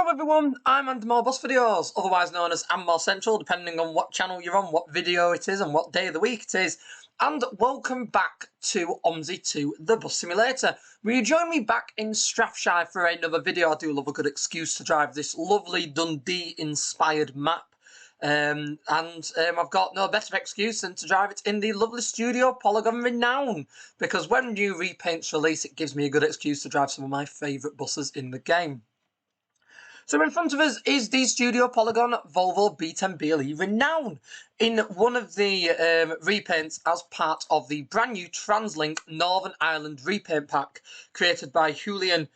Hello everyone, I'm Andy More Bus Videos, otherwise known as And More Central, depending on what channel you're on, what video it is and what day of the week it is. And welcome back to OMSI 2, the bus simulator. Will you join me back in Strathshire for another video? I do love a good excuse to drive this lovely Dundee-inspired map. I've got no better excuse than to drive it in the lovely studio Polygon Renown, because when new repaints release, it gives me a good excuse to drive some of my favourite buses in the game. So in front of us is the Studio Polygon Volvo B10 BLE Renown in one of the repaints as part of the brand new TransLink Northern Ireland repaint pack created by Julian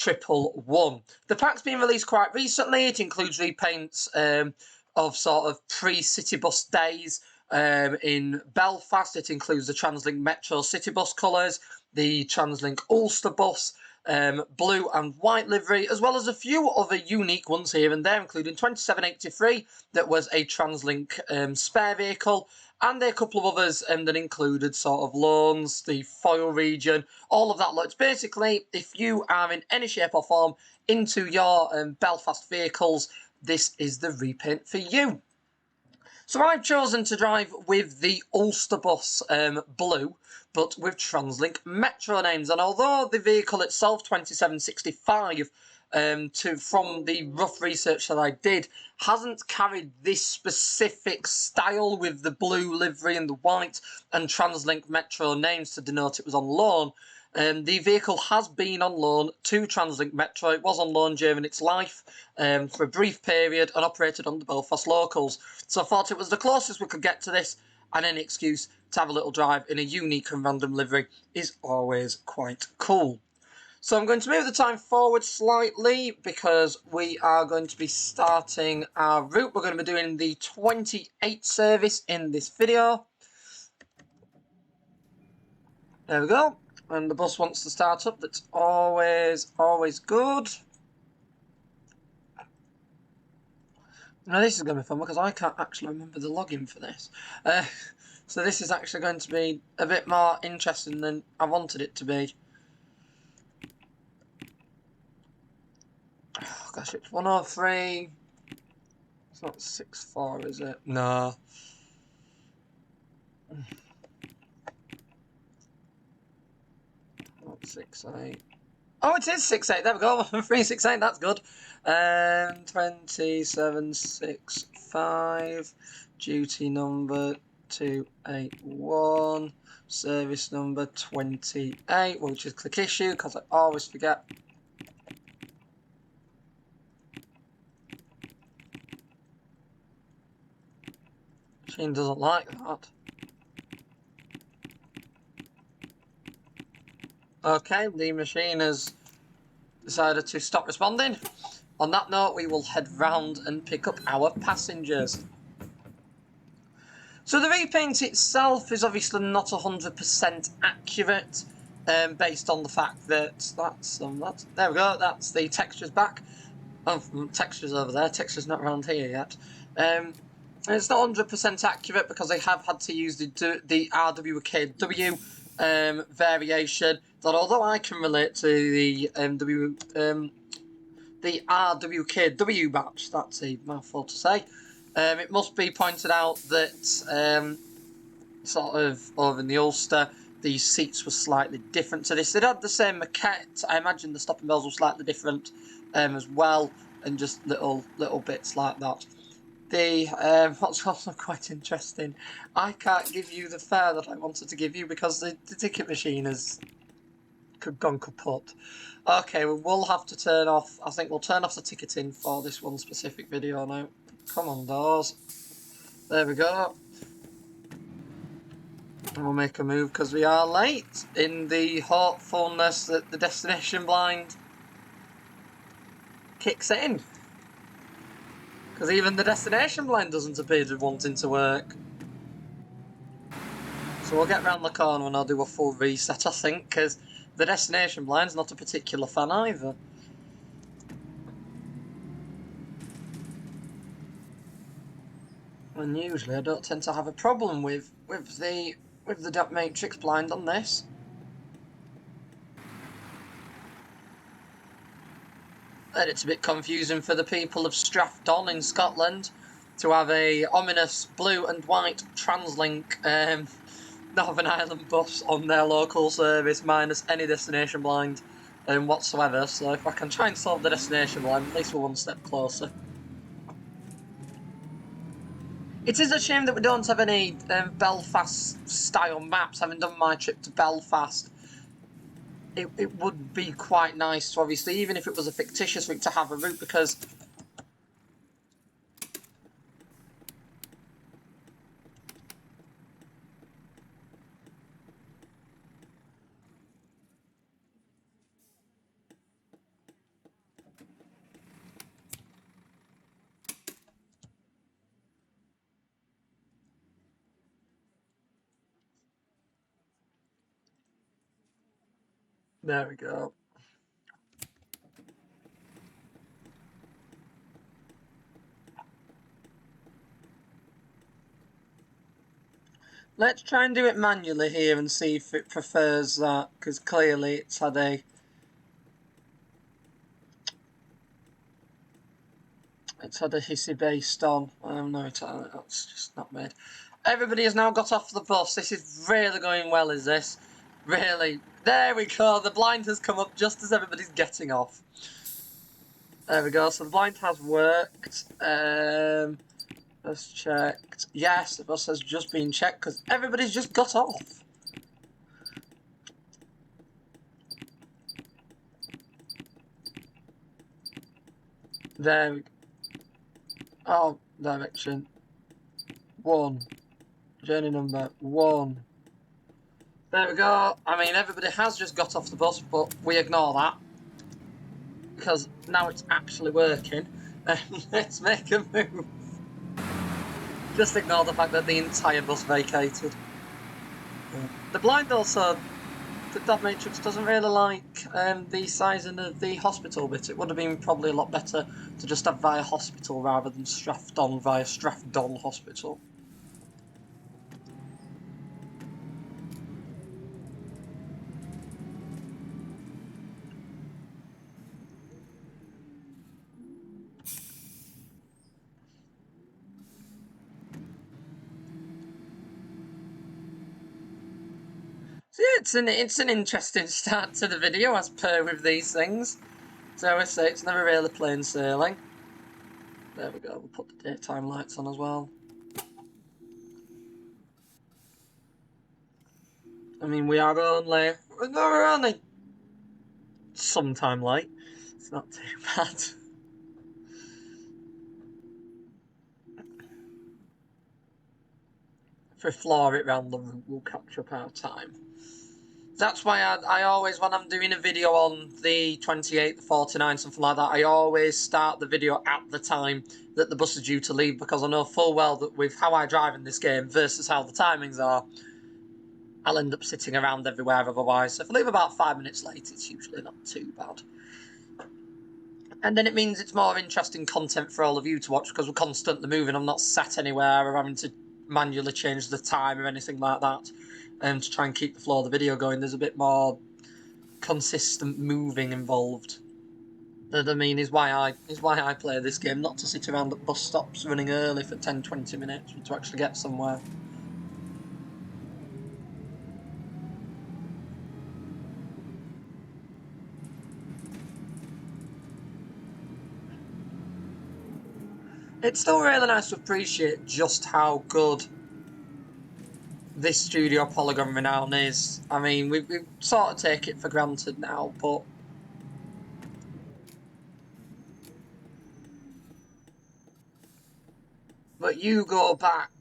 111. The pack's been released quite recently. It includes repaints of sort of pre-city bus days in Belfast. It includes the TransLink Metro City Bus colours, the TransLink Ulsterbus, blue and white livery, as well as a few other unique ones here and there, including 2783 that was a TransLink spare vehicle, and a couple of others that included sort of lawns, the foil region, all of that. Looks basically, if you are in any shape or form into your Belfast vehicles, this is the repaint for you. So I've chosen to drive with the Ulsterbus blue, but with TransLink Metro names. And although the vehicle itself, 2765, from the rough research that I did, hasn't carried this specific style with the blue livery and the white and TransLink Metro names to denote it was on loan, the vehicle has been on loan to TransLink Metro. It was on loan during its life for a brief period and operated on the Belfast locals. So I thought it was the closest we could get to this, and any excuse to have a little drive in a unique and random livery is always quite cool. So I'm going to move the time forward slightly because we are going to be starting our route. We're going to be doing the 28 service in this video. There we go. And the bus wants to start up. That's always good. Now this is going to be fun because I can't actually remember the login for this. So this is actually going to be a bit more interesting than I wanted it to be. Oh, gosh, it's 103. It's not 64, is it? No. 68. Oh, it is 68. There we go. 368. That's good. 2765. Duty number 281. Service number 28. We'll just click issue because I always forget. Machine doesn't like that. Okay, the machine has decided to stop responding. On that note, we will head round and pick up our passengers. So the repaint itself is obviously not 100% accurate, based on the fact that there we go, that's the textures back. Oh, textures over there, textures not around here yet. It's not 100% accurate because they have had to use the RWKW variation, that although I can relate to the RWKW batch, that's a mouthful to say, it must be pointed out that sort of over in the Ulster, the seats were slightly different to this. They'd had the same maquette. I imagine the stopping bells were slightly different as well, and just little bits like that. What's also quite interesting, I can't give you the fare that I wanted to give you because the ticket machine has gone kaput. Okay, we'll have to turn off, I think we'll turn off the ticketing for this one specific video now. Come on, doors. There we go. And we'll make a move because we are late, in the hopefulness that the destination blind kicks in. Because even the destination blind doesn't appear to be wanting to work. So we'll get round the corner and I'll do a full reset, I think, because the destination blind's not a particular fan either. And usually I don't tend to have a problem with the dot matrix blind on this. And it's a bit confusing for the people of Strathshire in Scotland to have a ominous blue and white TransLink Northern Ireland bus on their local service minus any destination blind whatsoever. So if I can try and solve the destination blind, at least we're one step closer. It is a shame that we don't have any Belfast-style maps. Having done my trip to Belfast, it would be quite nice to, obviously, even if it was a fictitious route, to have a route, because there we go. Let's try and do it manually here and see if it prefers that, because clearly it's had a... It's had a hissy based on. No, that's just not made. Everybody has now got off the bus. This is really going well, is this? Really? There we go. The blind has come up just as everybody's getting off. There we go. So the blind has worked. Let's checked. Yes, the bus has just been checked because everybody's just got off. There we go. Oh, direction 1. Journey number 1. There we go. I mean, everybody has just got off the bus, but we ignore that because now it's actually working. Let's make a move. Just ignore the fact that the entire bus vacated. The blind also, the dot matrix doesn't really like the sizing of the hospital bit. It would have been probably a lot better to just have via hospital rather than Strathshire via Strathshire Hospital. So yeah, it's an interesting start to the video, as per with these things. So I always say, it's never really plain sailing. There we go, we'll put the daytime lights on as well. I mean, we're only sometime late. It's not too bad. If we floor it round the route, we'll catch up our time. That's why I always, when I'm doing a video on the 28th, the 49, something like that, I always start the video at the time that the bus is due to leave, because I know full well that with how I drive in this game versus how the timings are, I'll end up sitting around everywhere otherwise. So if I leave about 5 minutes late, it's usually not too bad. And then it means it's more interesting content for all of you to watch, because we're constantly moving. I'm not sat anywhere or having to manually change the time or anything like that. And to try and keep the flow of the video going, there's a bit more consistent moving involved. That, I mean, is why I play this game, not to sit around at bus stops running early for 10-20 minutes, but to actually get somewhere. It's still really nice to appreciate just how good this studio Polygon Renown is. I mean, we sort of take it for granted now, but you go back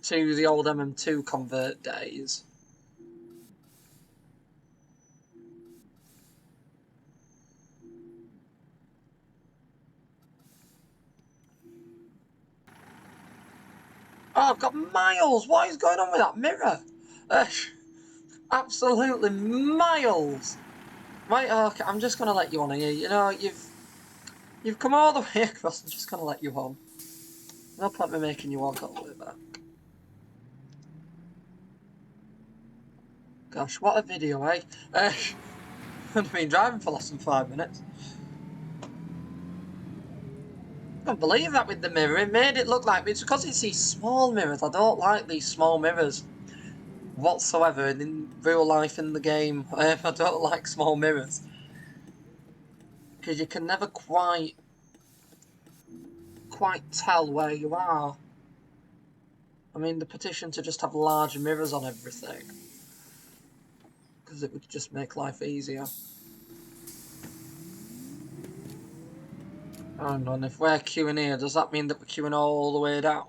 to the old MM2 convert days. Oh, I've got miles! What is going on with that mirror? Absolutely miles! Right, okay, I'm just gonna let you on here. You know, you've come all the way across. I'm just gonna let you on. No point in me making you walk all the way back. Gosh, what a video, eh? I've been driving for less than 5 minutes. can't believe that with the mirror. It made it look like it's because it's these small mirrors. I don't like these small mirrors whatsoever. And in real life in the game, I don't like small mirrors because you can never quite tell where you are. I mean, the petition to just have large mirrors on everything, because it would just make life easier. Hang on, if we're queuing here, does that mean that we're queuing all the way down?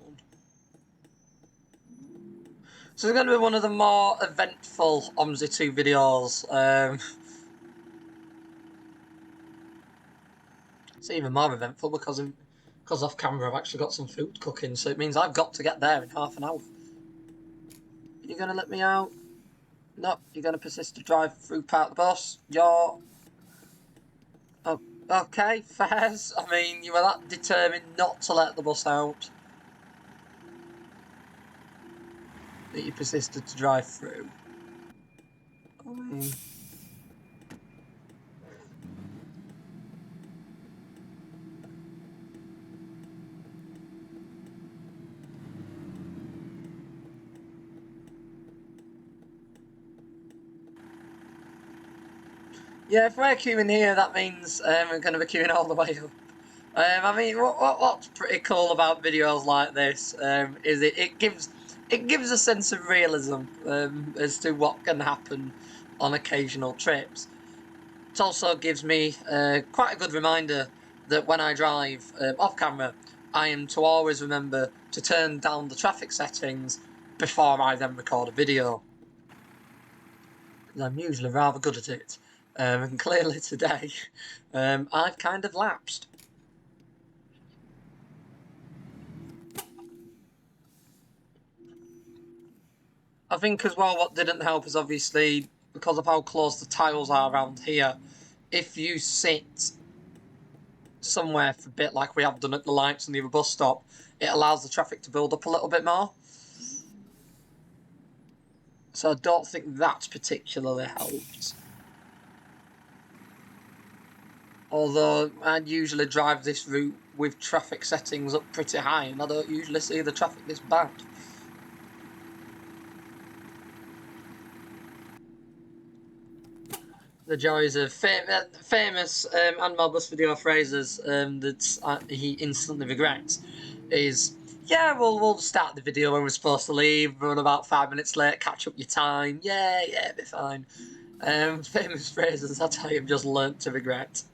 So it's going to be one of the more eventful OMSI 2 videos. It's even more eventful because off camera I've actually got some food cooking, so it means I've got to get there in half an hour. Are you going to let me out? No, you're going to persist to drive through part of the bus. You're... Oh, okay, fairs. I mean, you were that determined not to let the bus out that you persisted to drive through. I mean... Yeah, if we're queuing here, that means we're going to be queuing all the way up. I mean, what's pretty cool about videos like this is it gives a sense of realism as to what can happen on occasional trips. It also gives me quite a good reminder that when I drive off camera, I am to always remember to turn down the traffic settings before I then record a video. Because I'm usually rather good at it. And clearly today, I've kind of lapsed. I think as well what didn't help is obviously, because of how close the tiles are around here, if you sit somewhere for a bit like we have done at the lights and the other bus stop, it allows the traffic to build up a little bit more. So I don't think that's particularly helped. Although I'd usually drive this route with traffic settings up pretty high, and I don't usually see the traffic this bad. The joys of famous animal bus video phrases that he instantly regrets is, yeah, we'll start the video when we're supposed to leave, run about 5 minutes late, catch up your time, yeah, it'll be fine. Famous phrases that I have just learnt to regret.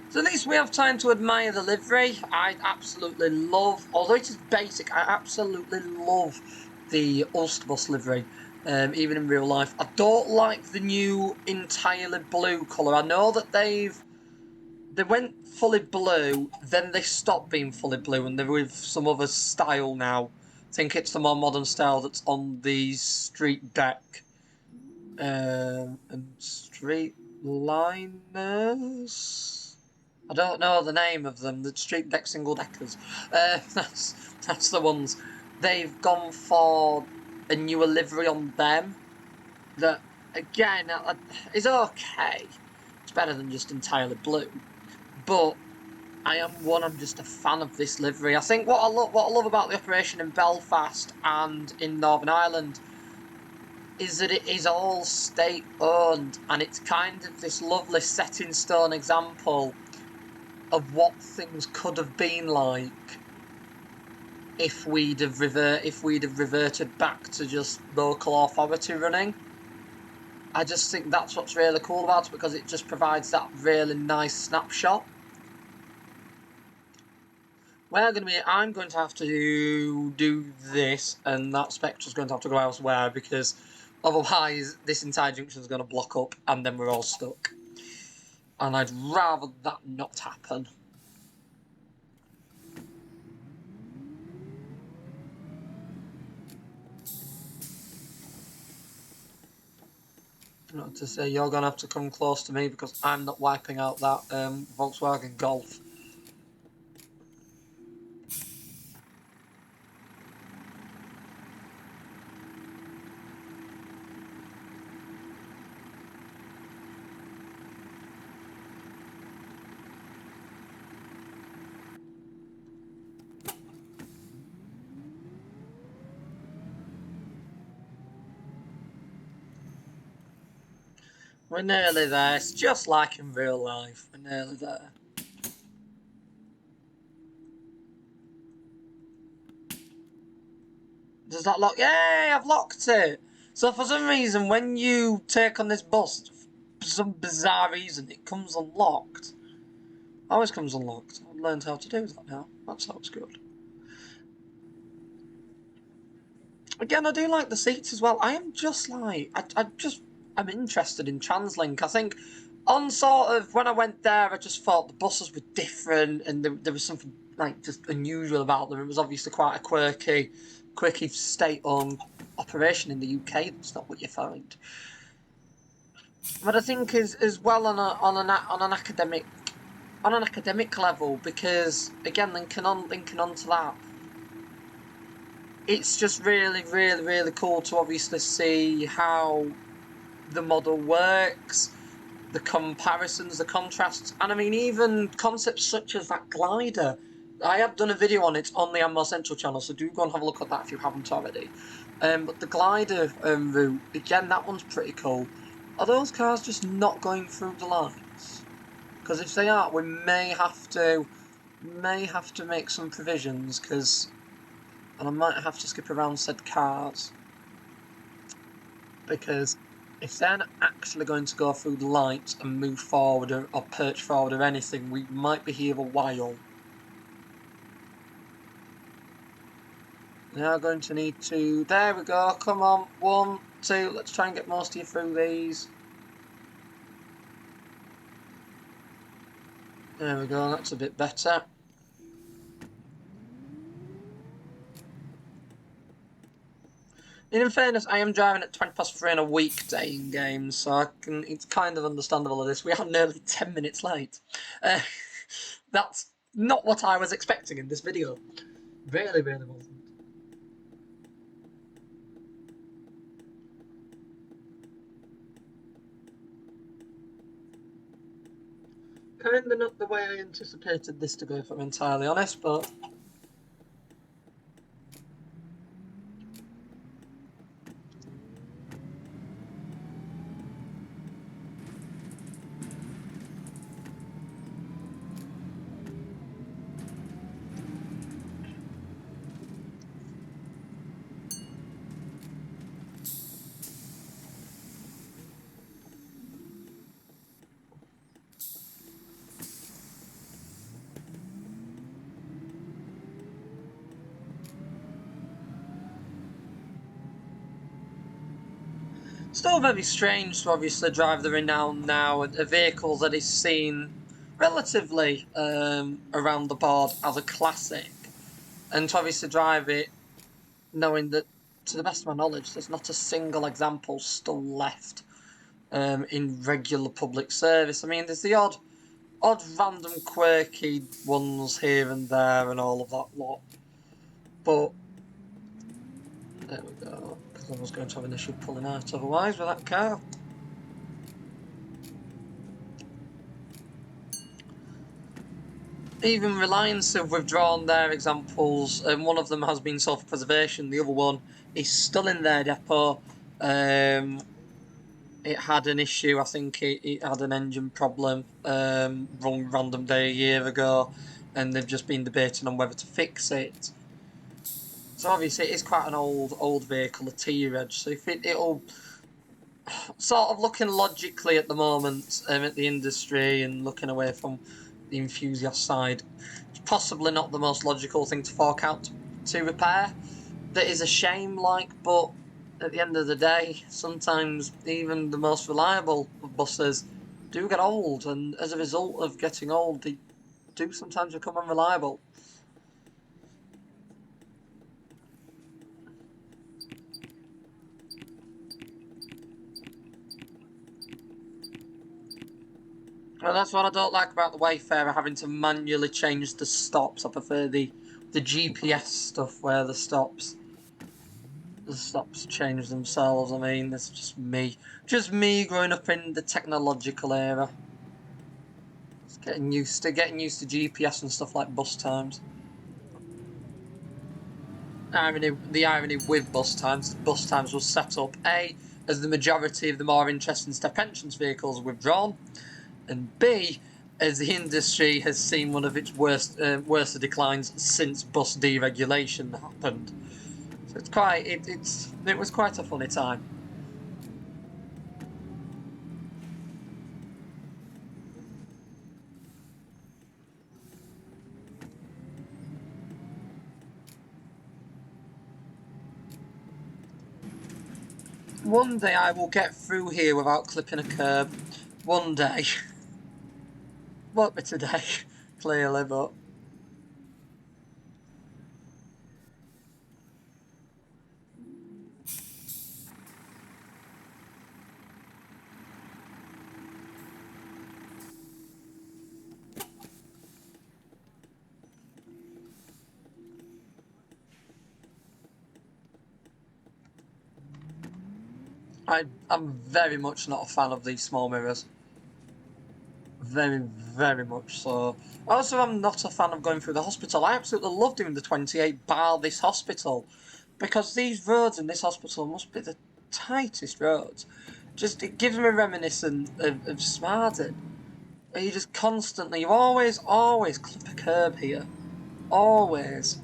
So at least we have time to admire the livery. I absolutely love, although it is basic, I absolutely love the Ulsterbus livery, even in real life. I don't like the new entirely blue colour. I know that they went fully blue, then they stopped being fully blue, and they're with some other style now. I think it's the more modern style that's on the street deck and street liners. I don't know the name of them. The street deck single deckers. That's the ones. They've gone for a newer livery on them. That again is okay. It's better than just entirely blue. But I'm just a fan of this livery. I think what I love about the operation in Belfast and in Northern Ireland is that it is all state owned, and it's kind of this lovely set in stone example of what things could have been like if we'd have reverted back to just local authority running. I just think that's what's really cool about it, because it just provides that really nice snapshot. I'm going to have to do this, and that Spectre's going to have to go elsewhere, because otherwise this entire junction is going to block up and then we're all stuck. And I'd rather that not happen. Not to say you're going to have to come close to me, because I'm not wiping out that Volkswagen Golf. We're nearly there. It's just like in real life. We're nearly there. Does that lock? Yay! I've locked it! So for some reason, when you take on this bus, for some bizarre reason, it comes unlocked. Always comes unlocked. I've learned how to do that now. That's good. Again, I do like the seats as well. I am just like, I'm interested in TransLink. I think on sort of, when I went there, I just thought the buses were different and there was something like just unusual about them. It was obviously quite a quirky state-owned operation in the UK. That's not what you find. But I think as well on an academic level, because again, linking on to that, it's just really cool to obviously see how the model works, the comparisons, the contrasts, and I mean even concepts such as that glider. I have done a video on it on the Ammo Central channel, so do go and have a look at that if you haven't already. But the glider route, again, that one's pretty cool. Are those cars just not going through the lines? Because if they are, we may have to make some provisions, and I might have to skip around said cars, because if they're not actually going to go through the lights and move forward or perch forward or anything, we might be here a while. They are going to need to... There we go, come on, 1, 2, let's try and get most of you through these. There we go, that's a bit better. In fairness, I am driving at 3:20 on a weekday in games, so it's kind of understandable of this. We are nearly 10 minutes late. That's not what I was expecting in this video. Really wasn't. Kinda not the way I anticipated this to go, if I'm entirely honest, but... Still very strange to obviously drive the Renown now, a vehicle that is seen relatively around the board as a classic, and to obviously drive it knowing that, to the best of my knowledge, there's not a single example still left in regular public service. I mean, there's the odd random quirky ones here and there and all of that lot, but there we go. I was going to have an issue pulling out otherwise with that car. Even Reliance have withdrawn their examples, and one of them has been self-preservation, the other one is still in their depot. It had an issue, I think it had an engine problem wrong random day a year ago, and they've just been debating on whether to fix it. So obviously it is quite an old vehicle, a T-Reg, so if it'll sort of looking logically at the moment at the industry and looking away from the enthusiast side, it's possibly not the most logical thing to fork out to repair. That is a shame, but at the end of the day, sometimes even the most reliable of buses do get old, and as a result of getting old, they do sometimes become unreliable. Well, that's what I don't like about the Wayfarer, having to manually change the stops. I prefer the GPS stuff where the stops change themselves. I mean, that's just me growing up in the technological era. Just getting used to GPS and stuff like bus times. The irony with bus times was set up as the majority of the more interesting step entrance vehicles are withdrawn, and B, as the industry has seen one of its worst declines since bus deregulation happened. So it's quite it was quite a funny time. One day I will get through here without clipping a curb. One day. Won't be today, clearly, but... I'm very much not a fan of these small mirrors. Very, very much so. Also, I'm not a fan of going through the hospital. I absolutely love doing the 28 bar this hospital, because these roads in this hospital must be the tightest roads. Just, it gives me reminiscent of Smardon. Where you just constantly, you always clip a curb here. Always.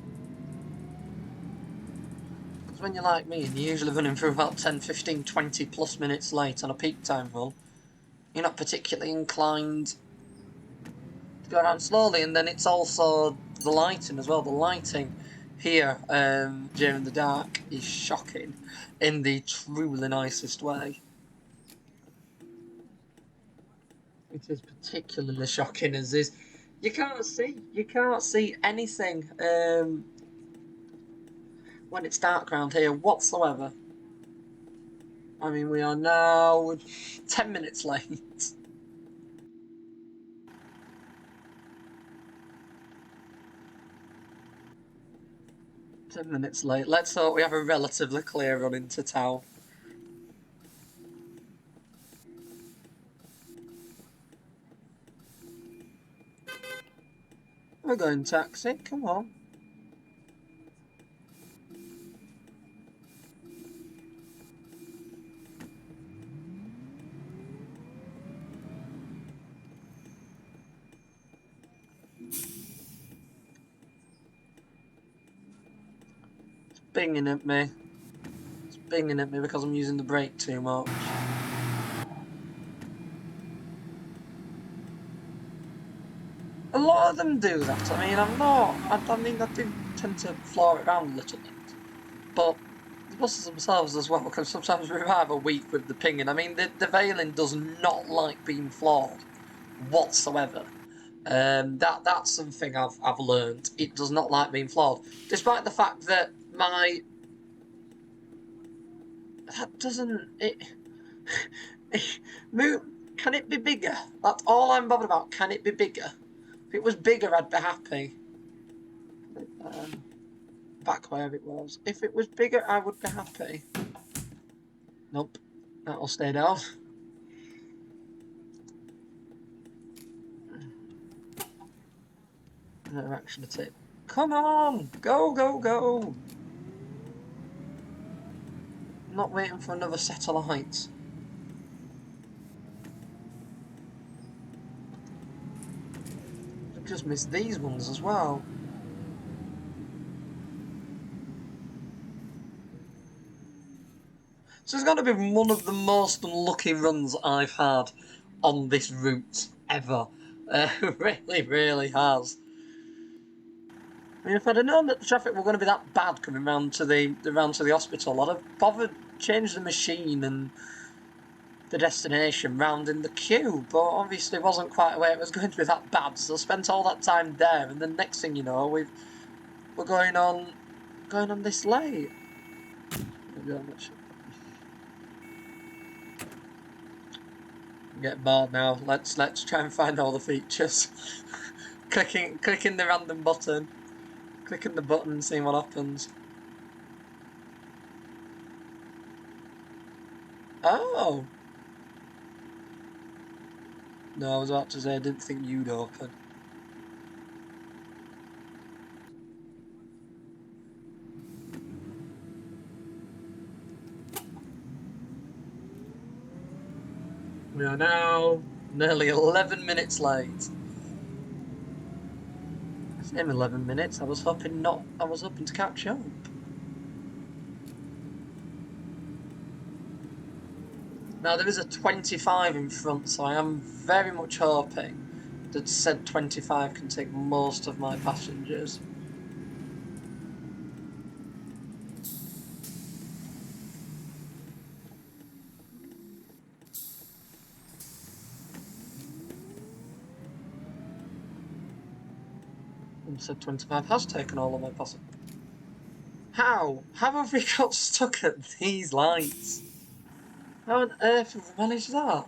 Because when you're like me and you're usually running through about 10, 15, 20 plus minutes late on a peak time run, you're not particularly inclined to go around slowly. And then it's also the lighting as well. The lighting here during the dark is shocking in the truly nicest way. It is particularly shocking as is. You can't see anything when it's dark around here whatsoever. I mean, we are now 10 minutes late. 10 minutes late. Let's hope we have a relatively clear run into town. We're going taxi, come on. It's binging at me. It's binging at me because I'm using the brake too much. A lot of them do that. I mean, I mean, I do tend to floor it around a little bit. But the buses themselves as well can sometimes be rather weak with the pinging. I mean, the veiling does not like being floored whatsoever. That's something I've learned. It does not like being floored, despite the fact that that doesn't it. Can it be bigger? That's all I'm bothered about. Can it be bigger? If it was bigger, I'd be happy. Back where it was. If it was bigger, I would be happy. Nope, that'll stay down. Direction to tip. Come on! Go, go, go! I'm not waiting for another set of lights. I've just missed these ones as well. So it's got to be one of the most unlucky runs I've had on this route ever. Really, really has. I mean, if I'd have known that the traffic were going to be that bad coming round to the hospital, I'd have bothered change the machine and the destination round in the queue. But obviously, it wasn't quite the way it was going to be that bad. So I spent all that time there, and then next thing you know, we're going on this late. I'm getting bored now. Let's try and find all the features. clicking the random button. Clicking the button and seeing what happens. Oh! No, I was about to say I didn't think you'd open. We are now nearly 11 minutes late. Same 11 minutes. I was hoping to catch up. Now there is a 25 in front, so I am very much hoping that said 25 can take most of my passengers. And said 25 has taken all of my passengers. How? How have we got stuck at these lights? How on earth have we managed that?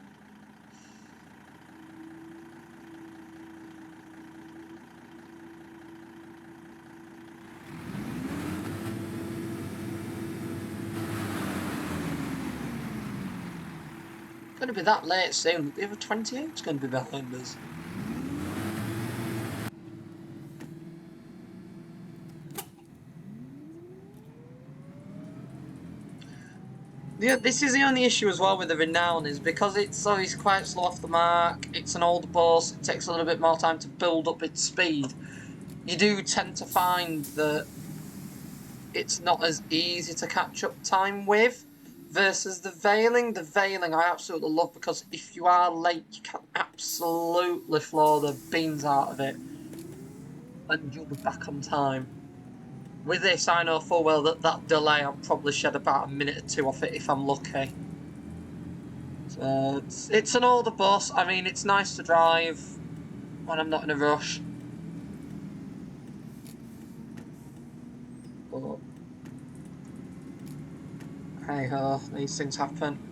It's going to be that late soon. The other 28 is going to be behind us. Yeah, this is the only issue as well with the Renown, is because it's quite slow off the mark, it's an old bus, it takes a little bit more time to build up its speed. You do tend to find that it's not as easy to catch up time with versus the veiling. The veiling I absolutely love, because if you are late, you can absolutely floor the beans out of it and you'll be back on time. With this, I know full well that delay, I'll probably shed about a minute or two off it if I'm lucky. So it's an older bus. I mean, it's nice to drive when I'm not in a rush. But hey ho, these things happen.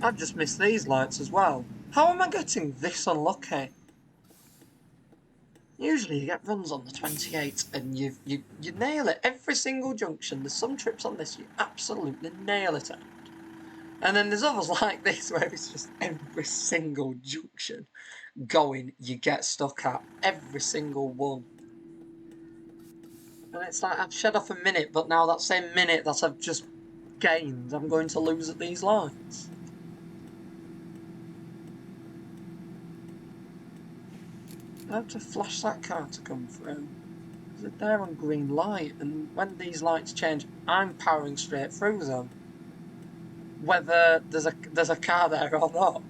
I've just missed these lights as well. How am I getting this unlucky? Usually you get runs on the 28 and you nail it every single junction. There's some trips on this you absolutely nail it at. And then there's others like this where it's just every single junction going you get stuck at. Every single one. And it's like I've shed off a minute, but now that same minute that I've just gained, I'm going to lose at these lights. I have to flash that car to come through. Because they're there on green light, and when these lights change, I'm powering straight through them. Whether there's a car there or not.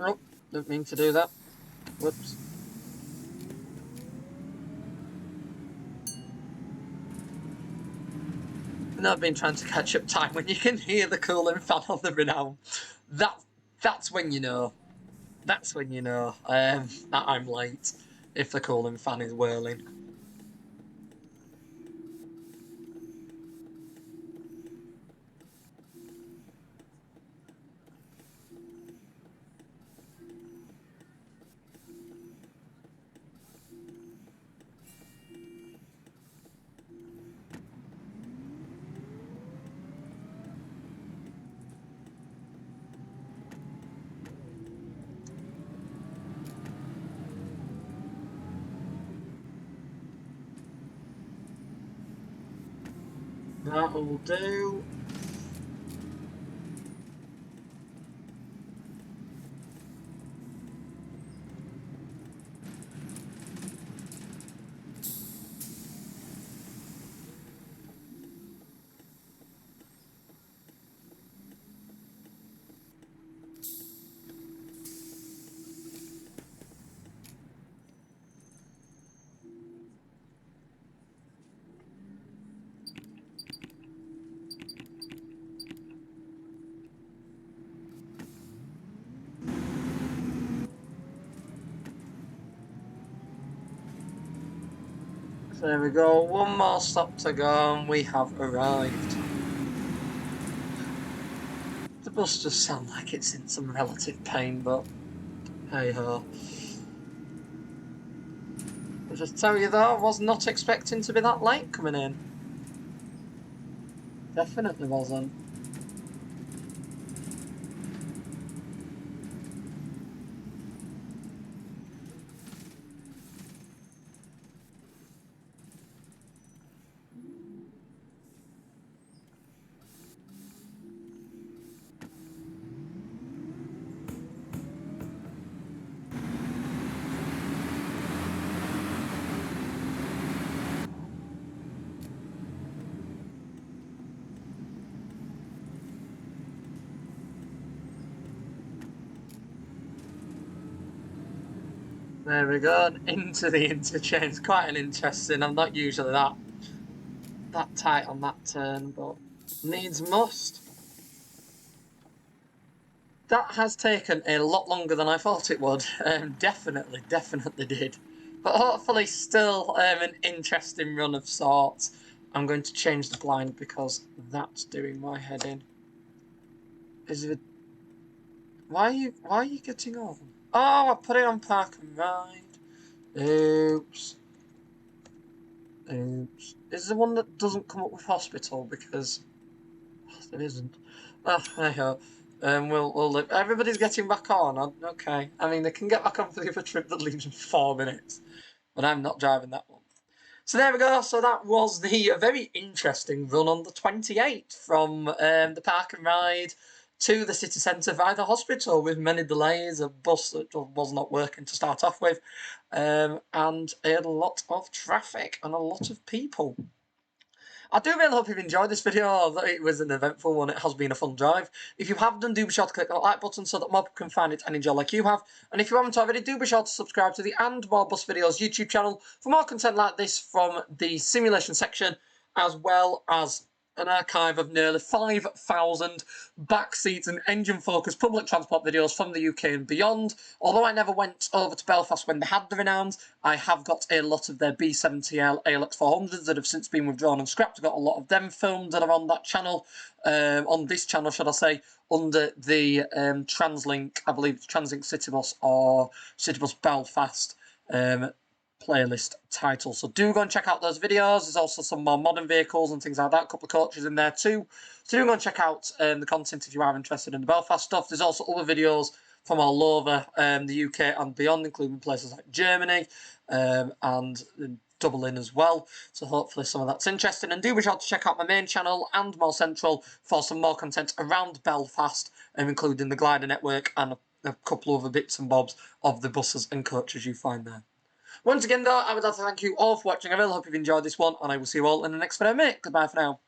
Oh, didn't mean to do that. Whoops. And I've been trying to catch up time when you can hear the cooling fan on the Renown. That's when you know. That's when you know that I'm late, if the cooling fan is whirling. That'll do. There we go, one more stop to go and we have arrived. The bus does sound like it's in some relative pain, but hey ho. I'll just tell you though, I was not expecting to be that late coming in. Definitely wasn't. There we go, into the interchange. Quite an interesting. I'm not usually that tight on that turn, but needs must. That has taken a lot longer than I thought it would. Definitely did. But hopefully still an interesting run of sorts. I'm going to change the blind because that's doing my head in. Is it? Why are you getting on? Oh, I put it on park and ride. Oops. Is there one that doesn't come up with hospital? Because there isn't. Oh, hey ho. We'll look. Everybody's getting back on. Okay. I mean, they can get back on for the other trip that leaves in 4 minutes, but I'm not driving that one. So there we go. So that was the very interesting run on the 28th from the park and ride to the city centre via the hospital with many delays, a bus that was not working to start off with, and a lot of traffic and a lot of people. I do really hope you've enjoyed this video, although it was an eventful one. It has been a fun drive. If you have done, do be sure to click that like button so that more people can find it and enjoy like you have. And if you haven't already, do be sure to subscribe to the And More Bus Videos YouTube channel for more content like this from the simulation section, as well as an archive of nearly 5,000 backseat and engine-focused public transport videos from the UK and beyond. Although I never went over to Belfast when they had the Renowns, I have got a lot of their B70L ALX 400s that have since been withdrawn and scrapped. I've got a lot of them filmed that are on that channel, on this channel, should I say, under the TransLink, I believe it's TransLink Citybus or Citybus Belfast playlist title. So do go and check out those videos. There's also some more modern vehicles and things like that, a couple of coaches in there too. So do go and check out the content if you are interested in the Belfast stuff. There's also other videos from all over the UK and beyond, including places like Germany and Dublin as well. So hopefully some of that's interesting. And do be sure to check out my main channel and more central for some more content around Belfast, including the glider network and a couple of other bits and bobs of the buses and coaches you find there. Once again, though, I would like to thank you all for watching. I really hope you've enjoyed this one, and I will see you all in the next video, mate. Goodbye for now.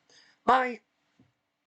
Bye.